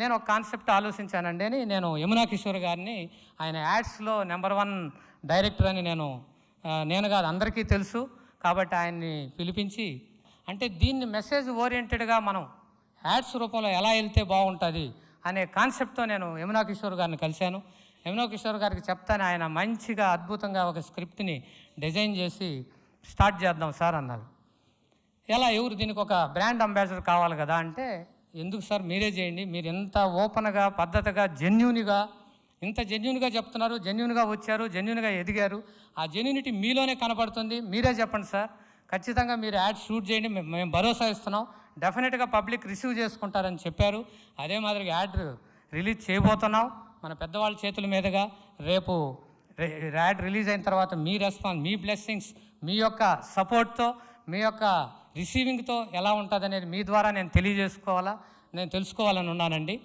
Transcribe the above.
నేను ఒక కాన్సెప్ట్ ఆలోచించానండి అని నేను యమునా కిషోర్ గారిని, ఆయన యాడ్స్లో #1 డైరెక్టర్ అని నేను కాదు అందరికీ తెలుసు కాబట్టి ఆయన్ని పిలిపించి, అంటే దీన్ని మెసేజ్ ఓరియంటెడ్గా మనం యాడ్స్ రూపంలో ఎలా వెళ్తే బాగుంటుంది అనే కాన్సెప్ట్తో నేను యమునా కిషోర్ గారిని కలిశాను. యమునా కిషోర్ గారికి చెప్తాను, ఆయన మంచిగా అద్భుతంగా ఒక స్క్రిప్ట్ని డిజైన్ చేసి స్టార్ట్ చేద్దాం సార్ అన్నారు. ఎవరు దీనికి ఒక బ్రాండ్ అంబాసిడర్ కావాలి కదా అంటే, ఎందుకు సార్ మీరే చేయండి, మీరు ఎంత ఓపెన్గా పద్ధతిగా ఇంత జెన్యూన్గా చెప్తున్నారు, జెన్యూన్గా వచ్చారు, జెన్యూన్గా ఎదిగారు, ఆ జెన్యూనిటీ మీలోనే కనపడుతుంది, మీరే చెప్పండి సార్, ఖచ్చితంగా మీరు యాడ్ షూట్ చేయండి, మేము భరోసా ఇస్తున్నాం, డెఫినెట్గా పబ్లిక్ రిసీవ్ చేసుకుంటారని చెప్పారు. అదే మాదిరిగా యాడ్ రిలీజ్ చేయబోతున్నాం మన పెద్దవాళ్ళ చేతుల మీదుగా. రేపు యాడ్ రిలీజ్ అయిన తర్వాత మీ రెస్పాన్స్, మీ బ్లెస్సింగ్స్, మీ యొక్క సపోర్ట్తో, మీ యొక్క రిసీవింగ్తో ఎలా ఉంటుంది అనేది మీ ద్వారా నేను తెలుసుకోవాలని ఉన్నానండి.